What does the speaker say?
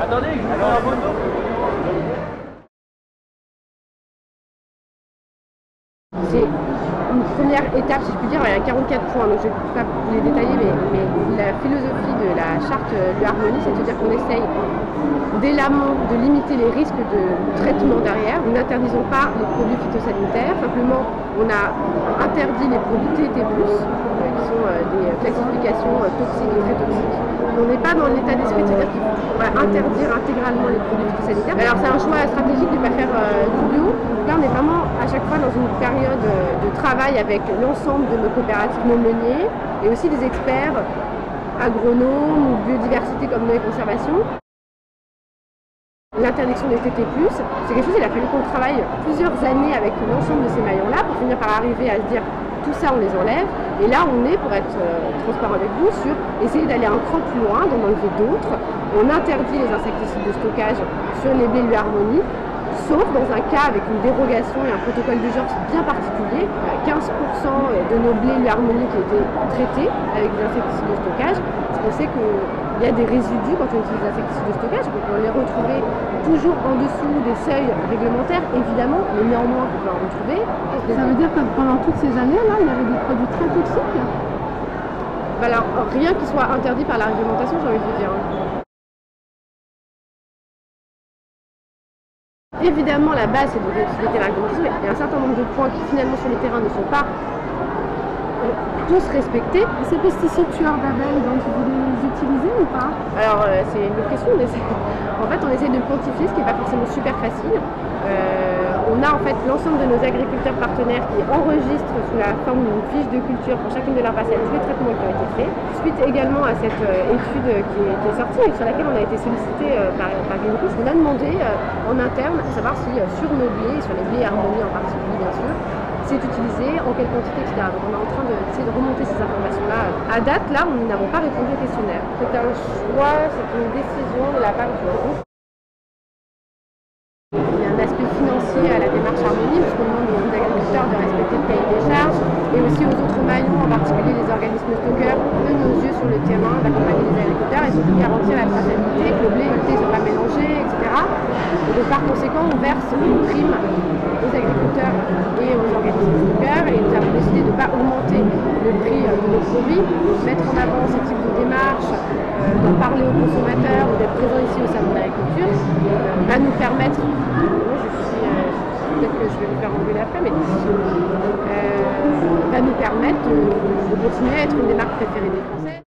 Attendez, je vous prends la photo. C'est une première étape, si je puis dire. Il y a 44 points, donc je ne vais pas vous les détailler, mais la philosophie de la charte de l'harmonie, c'est de dire qu'on essaye dès l'amont de limiter les risques de traitement derrière. Nous n'interdisons pas les produits phytosanitaires, simplement on a interdit les produits TT+, qui sont des classifications toxiques et très toxiques. On n'est pas dans l'état d'esprit de se dire qu'il faut interdire intégralement les produits phytosanitaires. Alors c'est un choix stratégique de ne pas faire du bio. Donc là on est vraiment à chaque fois dans une période de travail avec l'ensemble de nos coopératives, nos meuniers, et aussi des experts agronomes ou biodiversité comme nous et conservation. L'interdiction des TT+, c'est quelque chose, il a fallu qu'on travaille plusieurs années avec l'ensemble de ces maillons-là pour finir par arriver à se dire tout ça on les enlève. Et là on est, pour être transparent avec vous, sur essayer d'aller un cran plus loin, d'en enlever d'autres. On interdit les insecticides de stockage sur les blés Harmonie, sauf dans un cas avec une dérogation et un protocole du genre bien particulier. 15% de nos blés Harmonie qui étaient traités avec des insecticides de stockage, parce qu'on sait qu'il y a des résidus quand on utilise des insecticides de stockage, donc on les retrouver toujours en dessous des seuils réglementaires, évidemment, mais néanmoins on peut en retrouver. Ça veut dire que pendant toutes ces années-là, il y avait des produits très toxiques? Alors, rien qui soit interdit par la réglementation, j'ai envie de vous dire. Évidemment, la base, c'est de respecter la réglementation, mais il y a un certain nombre de points qui, finalement, sur les terrains ne sont pas tous respectés. Et ces pesticides tueurs d'abeilles, donc vous les utilisez ou pas? Alors, c'est une question. En fait, on essaie de le quantifier, ce qui n'est pas forcément super facile. On a en fait l'ensemble de nos agriculteurs partenaires qui enregistrent sous la forme d'une fiche de culture pour chacune de leurs parcelles tous les traitements qui ont été faits. Suite également à cette étude qui est sortie et sur laquelle on a été sollicité par Greenpeace, on a demandé en interne à savoir si sur nos blés, sur les blés Harmonie en particulier bien sûr, c'est utilisé, en quelle quantité, etc. Donc on est en train d'essayer de remonter ces informations-là. À date, là, nous n'avons pas répondu au questionnaire. C'est un choix, c'est une décision de la part du groupe. Il y a un aspect financier à la démarche Harmonie, puisqu'on demande aux agriculteurs de respecter le cahier des charges, et aussi aux autres maillons, en particulier les organismes stockeurs, de nos yeux sur le terrain, d'accompagner les agriculteurs et surtout garantir la traçabilité, que le blé et le thé ne soient pas mélangés, etc. Et donc par conséquent, on verse une prime aux agriculteurs et aux organismes stockeurs, et nous avons décidé de ne pas augmenter le prix de nos produits, mettre en avant ce type de démarche, d'en parler aux consommateurs ou d'être présent ici au salon de l'agriculture, va nous permettre, peut-être que je vais me faire engueuler après, mais va nous permettre de continuer à être une des marques préférées des Français.